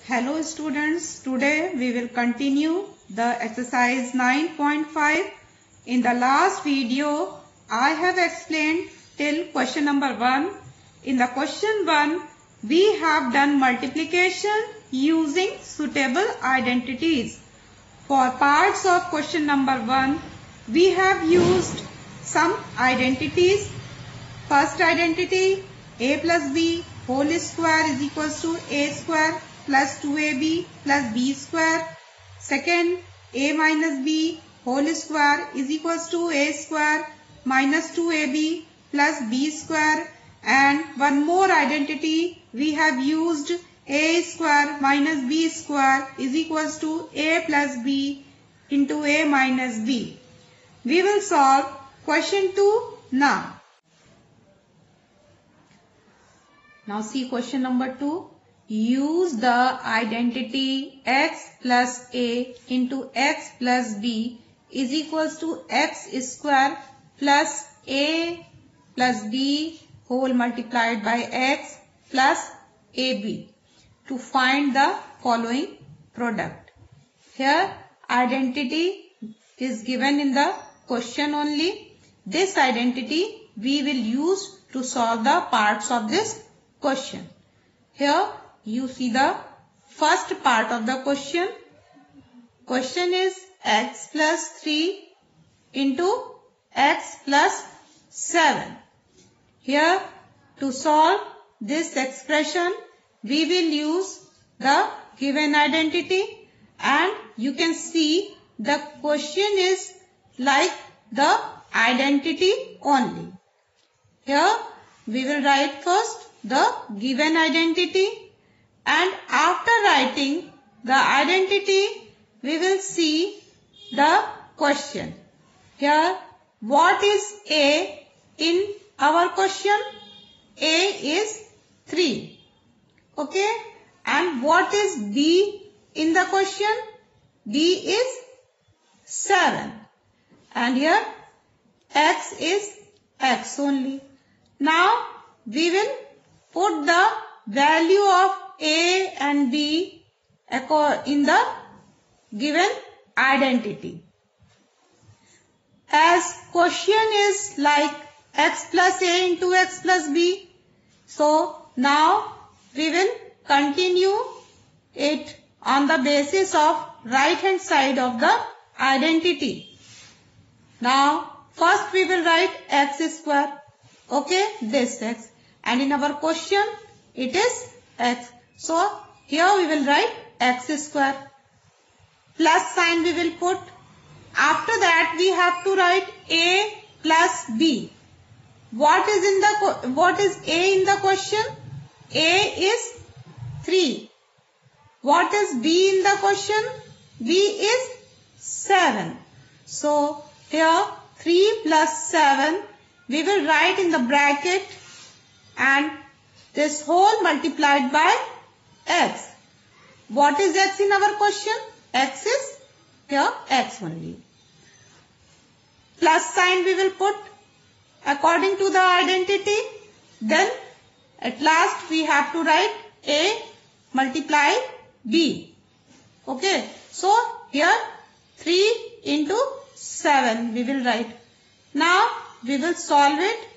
Hello students, today we will continue the exercise 9.5. In the last video, I have explained till question number 1. In the question 1, we have done multiplication using suitable identities. For parts of question number 1, we have used some identities. First identity, a plus b whole square is equals to a square plus 2ab plus b square. Second, a minus b whole square is equals to a square minus 2ab plus b square. And one more identity we have used, a square minus b square is equals to a plus b into a minus b. We will solve question 2 now. Now see question number 2. Use the identity x plus a into x plus b is equals to x square plus a plus b whole multiplied by x plus ab to find the following product. Here identity is given in the question only. This identity we will use to solve the parts of this question. Here you see the first part of the question. Question is x plus 3 into x plus 7. Here to solve this expression we will use the given identity, and you can see the question is like the identity only. Here we will write first the given identity, and after writing the identity we will see the question. Here what is a in our question? A is 3. Okay. And what is b in the question? B is 7. And here x is x only. Now we will put the value of a and b in the given identity. As question is like x plus a into x plus b, so now we will continue it on the basis of right hand side of the identity. Now first we will write x square. Okay, this x. And in our question it is x. So here we will write x square. Plus sign we will put. After that we have to write a plus b. What is a in the question? A is 3. What is b in the question? B is 7. So here 3 plus 7 we will write in the bracket, and this whole multiplied by x. What is x in our question? X is here x only. Plus sign we will put according to the identity. Then at last we have to write a multiply b. Okay. So here 3 into 7 we will write. Now we will solve it.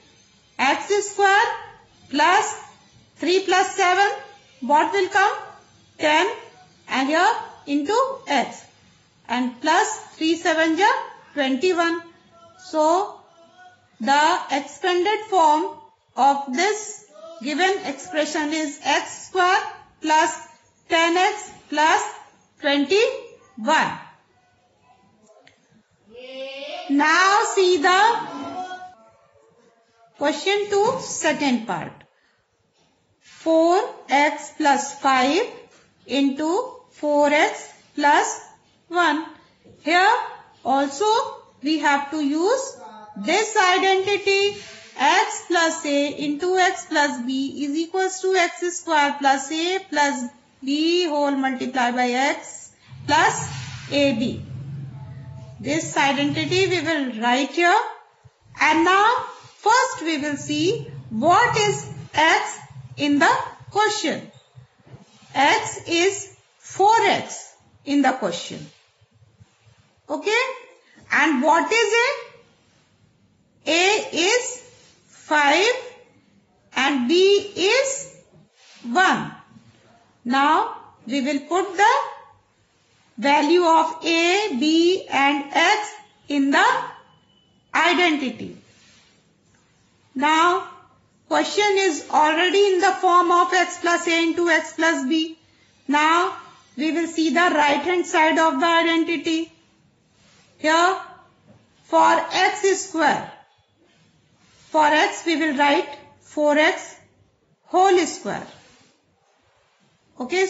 X square plus 3 plus 7, what will come? 10, and here into x, and plus 3 7 ja 21. So the expanded form of this given expression is x square plus 10x plus 21. Now see the question 2 second part. 4x plus 5 into 4x plus 1. Here also we have to use this identity. X plus a into x plus b is equals to x square plus a plus b whole multiplied by x plus ab. This identity we will write here. And now first we will see what is x in the question. X is in the question. Okay. And what is A? A is 5 and B is 1. Now we will put the value of A, B and X in the identity. Now question is already in the form of X plus A into X plus B. Now we will see the right hand side of the identity. Here for X square. For X we will write 4X whole square. Okay.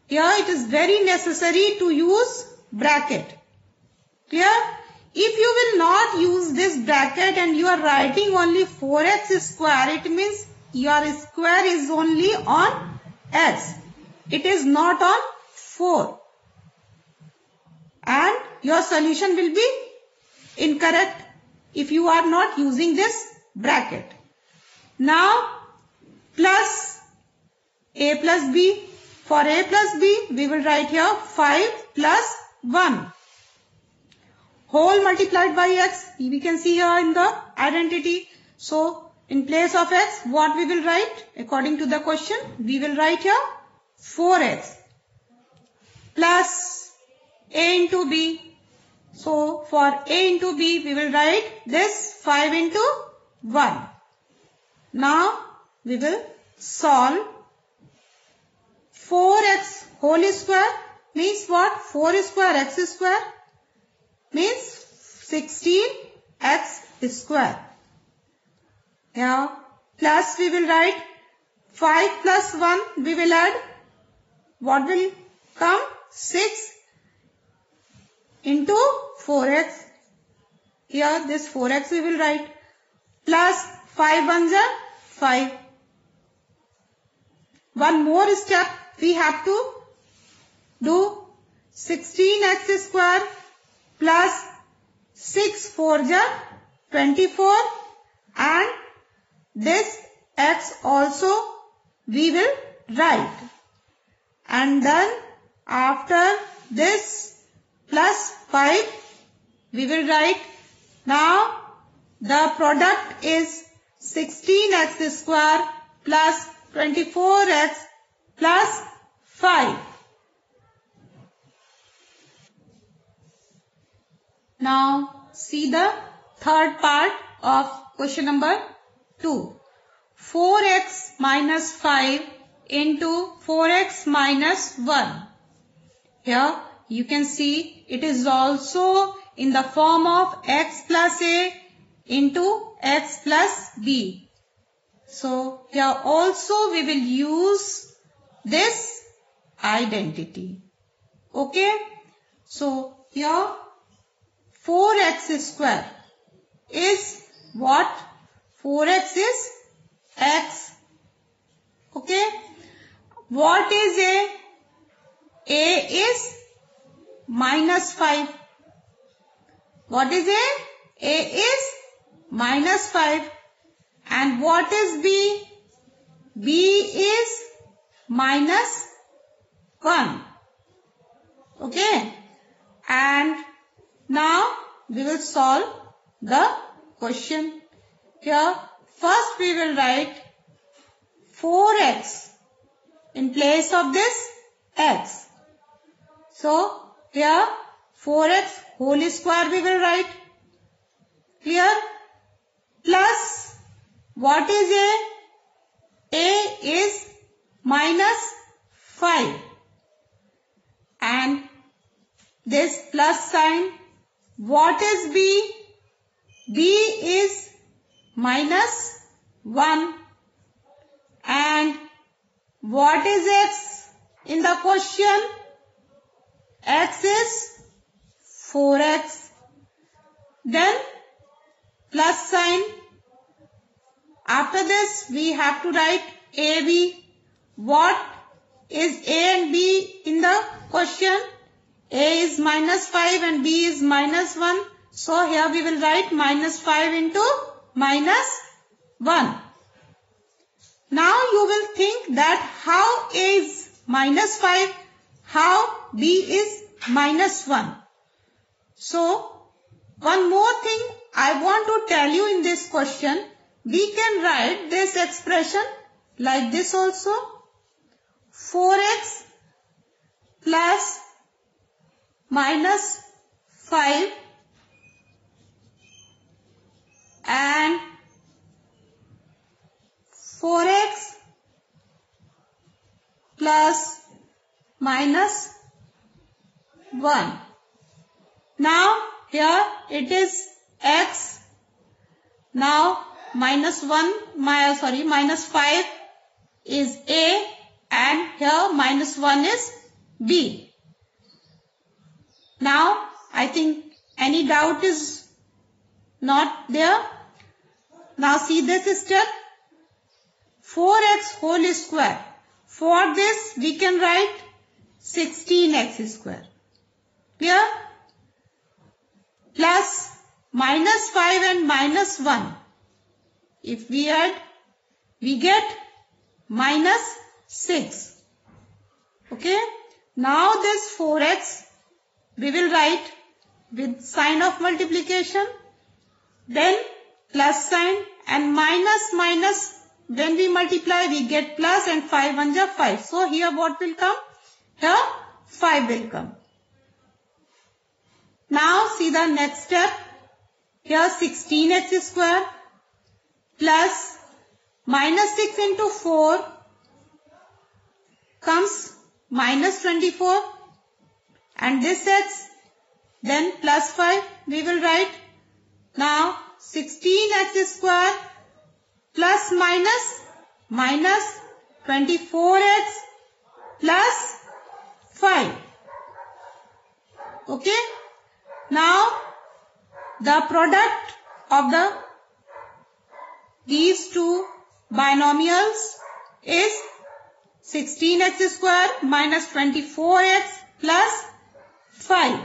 Here it is very necessary to use bracket. Clear? If you will not use this bracket and you are writing only 4x square, it means your square is only on x. It is not on 4. And your solution will be incorrect if you are not using this bracket. Now plus A plus B. For A plus B, we will write here 5 plus 1. Whole multiplied by x, we can see here in the identity. So, in place of x, what we will write? According to the question, we will write here 4x plus A into B. So, for A into B, we will write this 5 into 1. Now, we will solve 4x whole square means what? 4 square x square means 16x square. Here plus we will write 5 plus 1 we will add. What will come? 6 into 4x. Here this 4x we will write plus 5 ones are 5. One more step we have to do. 16x square plus 6 4s are 24 and this x also we will write. And then after this plus 5 we will write. Now the product is 16x square plus 24x plus 5. Now see the third part of question number 2. 4x minus 5 into 4x minus 1. Here you can see it is also in the form of x plus a into x plus b. So here also we will use this identity. Okay. So here 4x square is what? 4x is x. Okay. What is a? A is minus 5. What is a? A is minus 5. And what is B? B is minus 1. Okay. And now we will solve the question. Here first we will write 4x in place of this x. So here 4x whole square we will write. Clear? Plus what is A? A is minus 5. And this plus sign. What is B? B is minus 1. And what is x in the question? X is 4x. Then plus sign. After this we have to write AB. What is A and B in the question? A is minus 5 and B is minus 1. So here we will write minus 5 into minus 1. Now you will think that how A is minus 5, how b is minus 1. So, one more thing I want to tell you in this question, we can write this expression like this also. 4x plus minus 5 and 4x plus minus 1. Now here it is x. Now minus 5 is a and here minus 1 is b. Now I think any doubt is not there. Now see this step. 4x whole square. For this we can write 16x square. Clear? Plus minus 5 and minus 1. If we add, we get minus 6. Okay. Now this 4x we will write with sign of multiplication. Then plus sign and minus. When we multiply we get plus and 5 1 ja 5. So here what will come? Here 5 will come. Now see the next step. Here 16x square plus minus 6 into 4 comes minus 24 and this x, then plus 5 we will write. Now 16x square plus minus 24x plus 5. Okay. Now the product of these two binomials is 16x square minus 24x plus 5.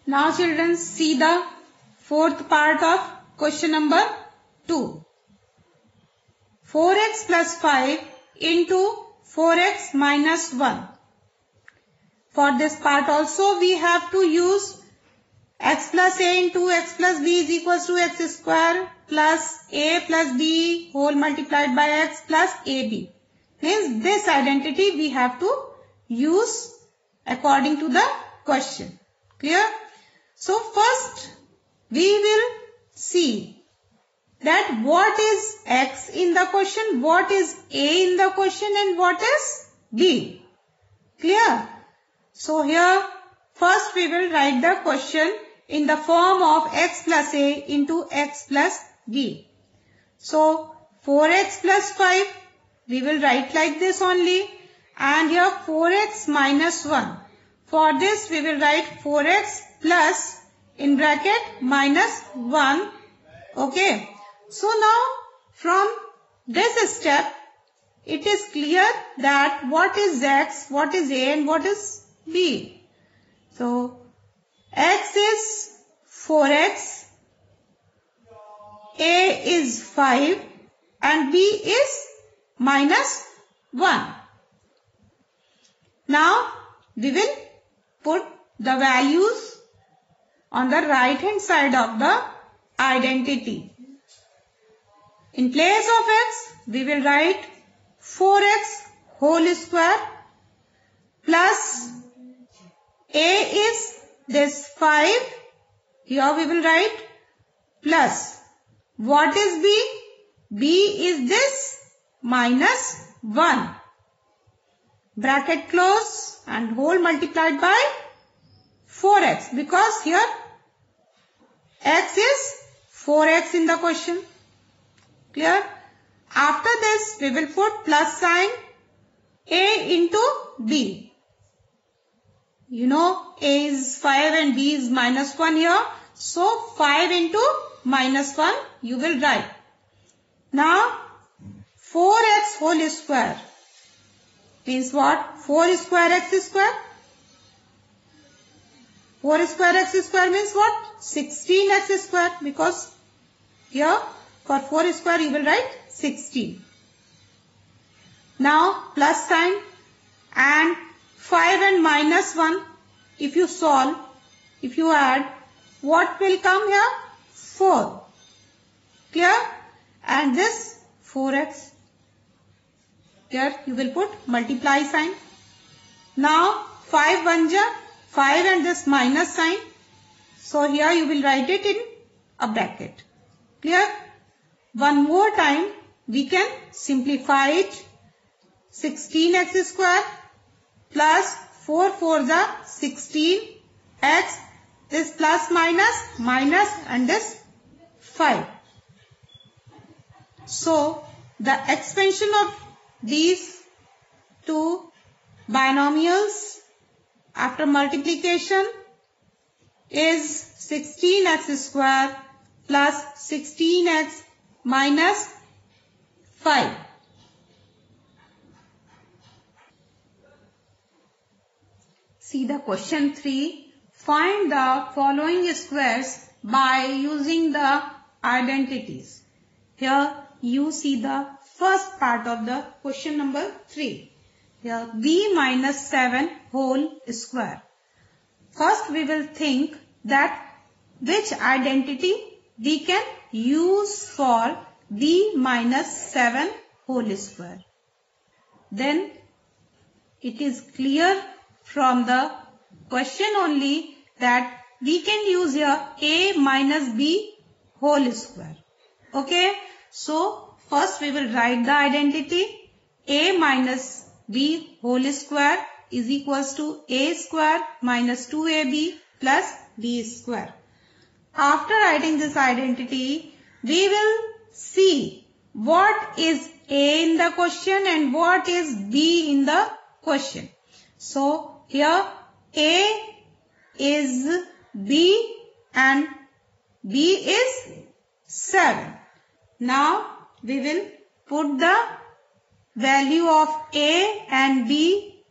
Now children, see the fourth part of question number 2. 4x plus 5 into 4x minus 1. For this part also we have to use x plus a into x plus b is equals to x square plus a plus b whole multiplied by x plus ab. Means this identity we have to use according to the question. Clear? So first we will see that what is x in the question, what is a in the question and what is b. Clear? So here first we will write the question in the form of x plus a into x plus b. So 4x plus 5 we will write like this only, and here 4x minus 1. For this we will write 4x plus in bracket minus 1. Okay. So now from this step it is clear that what is x, what is a and what is b. So x is 4x, a is 5 and b is minus 1. Now we will put the values on the right hand side of the identity. In place of x we will write 4x whole square plus a is this 5. Here we will write plus what is b? b is this minus 1. Bracket close and whole multiplied by 4x, because here x is 4x in the question. Clear? After this we will put plus sign a into b. You know a is 5 and b is minus 1 here. So 5 into minus 1 you will write. Now 4x whole square means what? 4 square x square. 4 square x square means what? 16x square, because here for 4 square you will write 16. Now plus sign and 5 and minus 1. If you solve, if you add, what will come here? 4. Clear? And this 4x. Here you will put multiply sign. Now 5 1 ja 5 and this minus sign. So here you will write it in a bracket. Clear? One more time we can simplify it. 16x square plus 4 4 ja 16x. This plus minus and this 5. So the expansion of these two binomials after multiplication is 16x square plus 16x minus 5. See the question 3. Find the following squares by using the identities. Here you see the first part of the question number 3. Here b minus 7 whole square. First we will think that which identity we can use for b minus 7 whole square. Then it is clear from the question only that we can use here a minus b whole square. Okay. So first we will write the identity. A minus b whole square is equals to a square minus 2ab plus b square. After writing this identity, we will see what is a in the question and what is b in the question. So here a is b and b is 7. Now we will put the value of a and b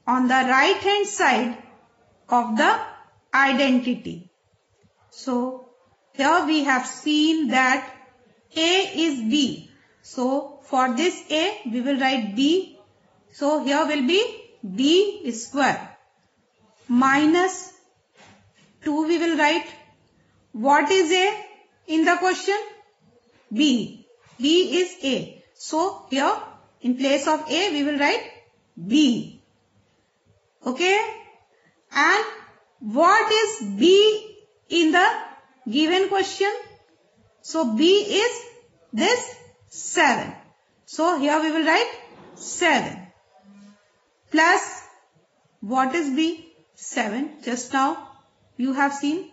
on the right hand side of the identity. So here we have seen that a is b. So for this a we will write b. So here will be b square minus 2 we will write. What is a in the question? B. B is a. So here in place of a we will write b. Okay. And what is b in the given question? So b is this 7. So here we will write 7 plus what is b? 7. Just now you have seen.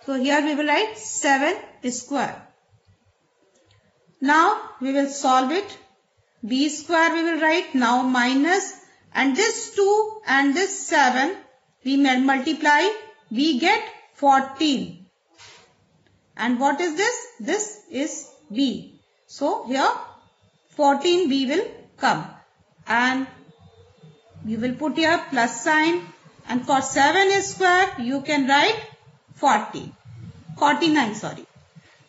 So here we will write 7 square. Now we will solve it. B square we will write now minus and this 2 and this 7 we multiply. We get 14. And what is this? This is b. So here 14b will come. And you will put here plus sign. And for 7 square you can write 49 sorry.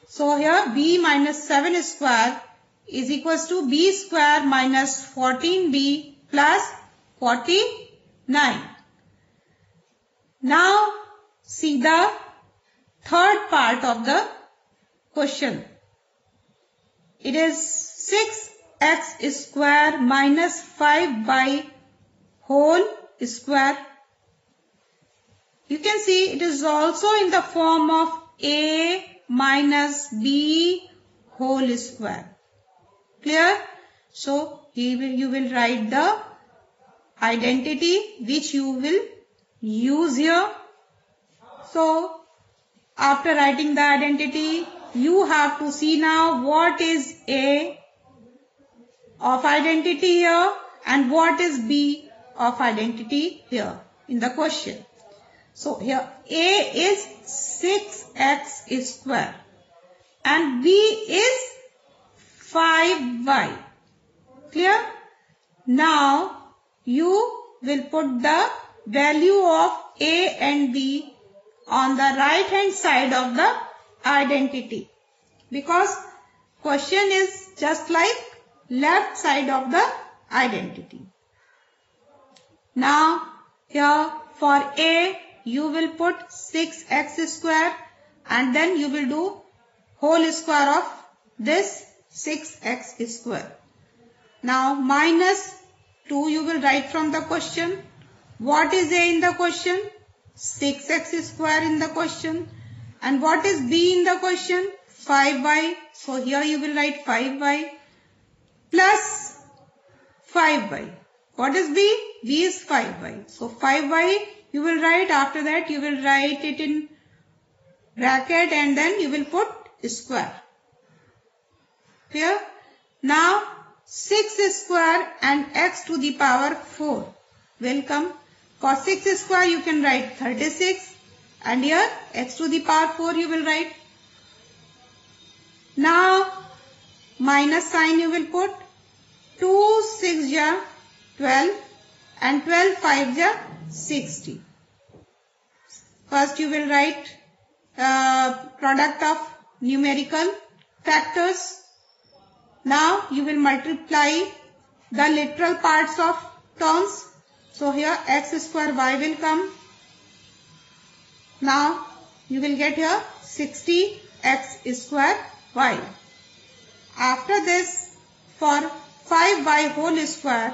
So here b minus 7 square is equals to b square minus 14b plus 49. Now see the third part of the question. It is 6x square minus 5 by whole square. You can see it is also in the form of a minus b whole square. Clear? So you will write the identity which you will use here. So after writing the identity, you have to see now what is a of identity here and what is b of identity here in the question. So here a is 6x square and b is 5y. Clear? Now you will put the value of a and b on the right hand side of the identity, because question is just like left side of the identity. Now here for A you will put 6x square and then you will do whole square of this 6x square. Now minus 2 you will write from the question. What is A in the question? 6x square in the question. And what is B in the question? 5y. So here you will write 5y plus 5y. What is B? B is 5y. So 5y you will write, after that you will write it in bracket and then you will put square. Clear? Now 6 square and x to the power 4 will come. For 6 square you can write 36 and here x to the power 4 you will write. Now minus sign you will put. 2 6 ja 12 and 12 5 ja 60. First you will write product of numerical factors. Now you will multiply the literal parts of terms. So here x square y will come. Now you will get here 60x square y. After this, for 5y whole square,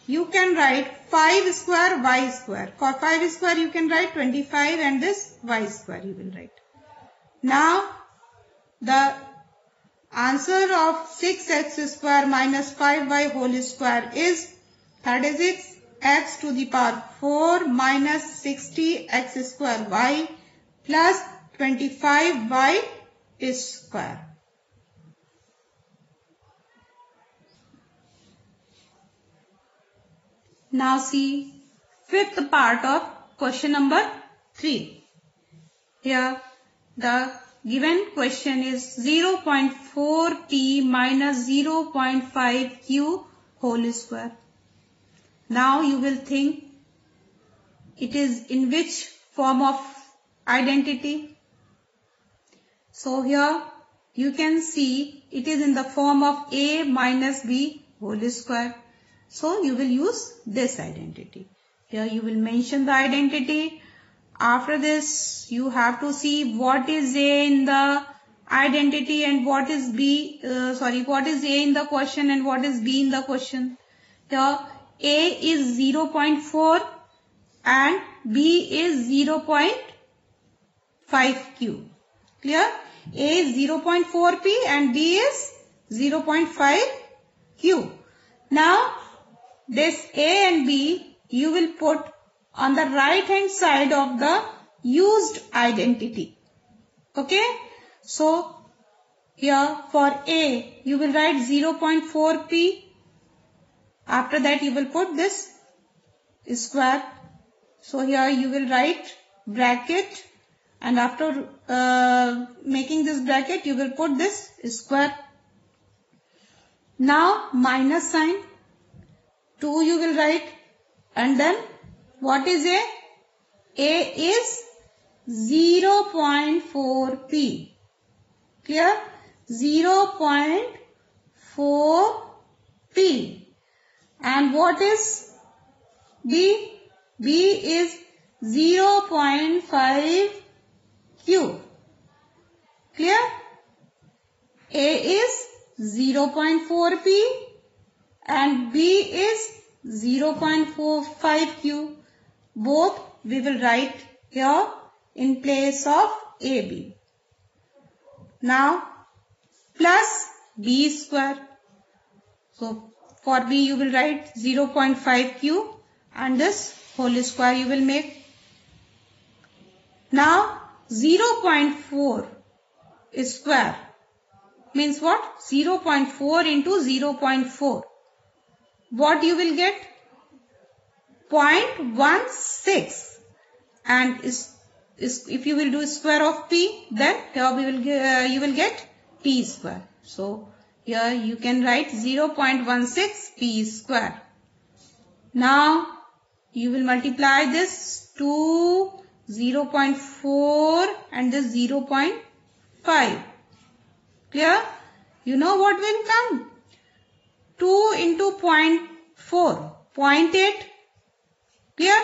you can write 5 square y square. For 5 square you can write 25 and this y square you will write. Now the answer of 6x square minus 5y whole square is 36x to the power 4 minus 60x square y plus 25y square. Now see fifth part of question number 3. Here the given question is 0.4p minus 0.5q whole square. Now you will think it is in which form of identity. So here you can see it is in the form of a minus b whole square. So you will use this identity. Here you will mention the identity. After this you have to see what is A in the identity and what is what is A in the question and what is B in the question. Here A is 0.4 and B is 0.5q. Clear? A is 0.4p and B is 0.5q. Now this A and B you will put on the right hand side of the used identity. Okay. So here for A you will write 0.4p. After that you will put this square. So here you will write bracket and after making this bracket you will put this square. Now minus sign. 2 you will write and then what is A? A is 0.4p. Clear? 0.4p. And what is B? B is 0.5q. Clear? A is 0.4p and B is 0.45q. Both we will write here in place of AB. Now plus B square. So for B you will write 0.5q and this whole square you will make. Now 0.4 square means what? 0.4 into 0.4. What you will get? 0.16. And if you will do square of p, then here you will get p square. So here you can write 0.16 p square. Now you will multiply this to 0.4 and this 0.5. Clear? You know what will come? 2 into 0.5 4. 0.8. Clear?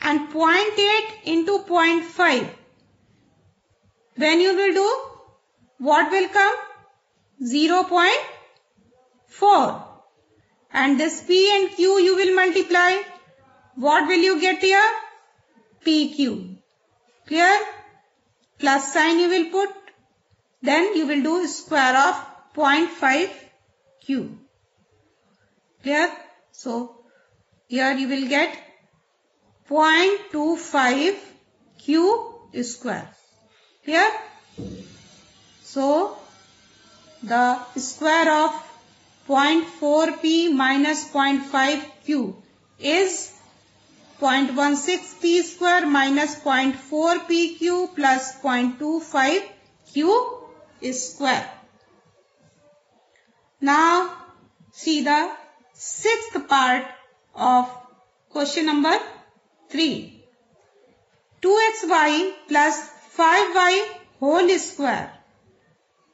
And 0.8 into 0.5. When you will do, what will come? 0.4. And this P and Q you will multiply. What will you get here? PQ. Clear? Plus sign you will put. Then you will do square of 0.5 Q. Clear? So, here you will get 0.25 Q square. Clear? So, the square of 0.4P minus 0.5Q is 0.16P square minus 0.4PQ plus 0.25Q square. Now, see the sixth part of question number 3. 2xy plus 5y whole square.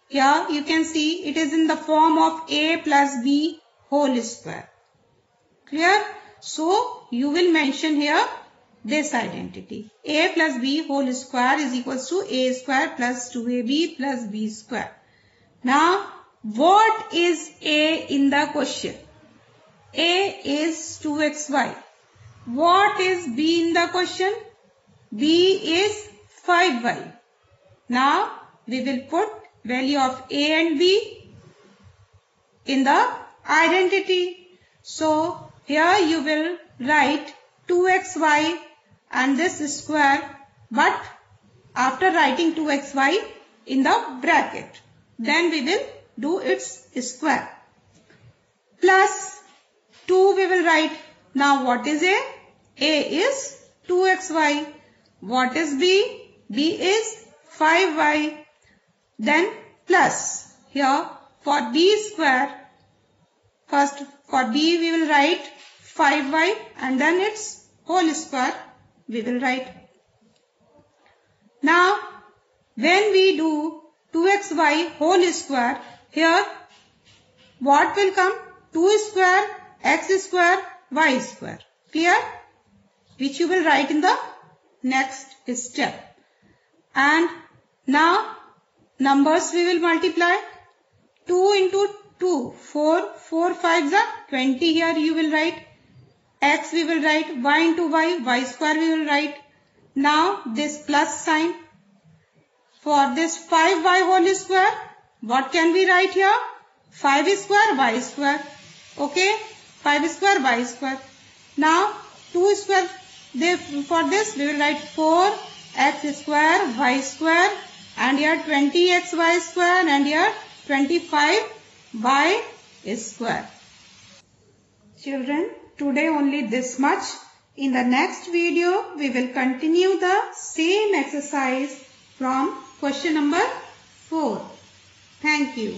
Here you can see it is in the form of a plus b whole square. Clear? So, you will mention here this identity. A plus b whole square is equals to a square plus 2ab plus b square. Now, what is a in the question? A is 2xy. What is b in the question? B is 5y. Now, we will put value of a and b in the identity. So, here you will write 2xy and this square, but after writing 2xy in the bracket, then we will do its square. Plus 2 we will write. Now what is A? A is 2xy. What is B? B is 5y. Then plus here for b square, first for b we will write 5y and then its whole square we will write. Now when we do 2xy whole square, here what will come? 2 square, x square, y square. Clear? Which you will write in the next step. And now numbers we will multiply. 2 into 2, 4, 4 5s are 20 here you will write. X we will write, y into y square we will write. Now this plus sign. For this 5y whole square, what can we write here? 5 square, y square. Okay, 5 square, y square. Now 2 square, for this we will write 4x square, y square. And here 20xy square and here 25y square. Children, today only this much. In the next video, we will continue the same exercise from question number 4. Thank you.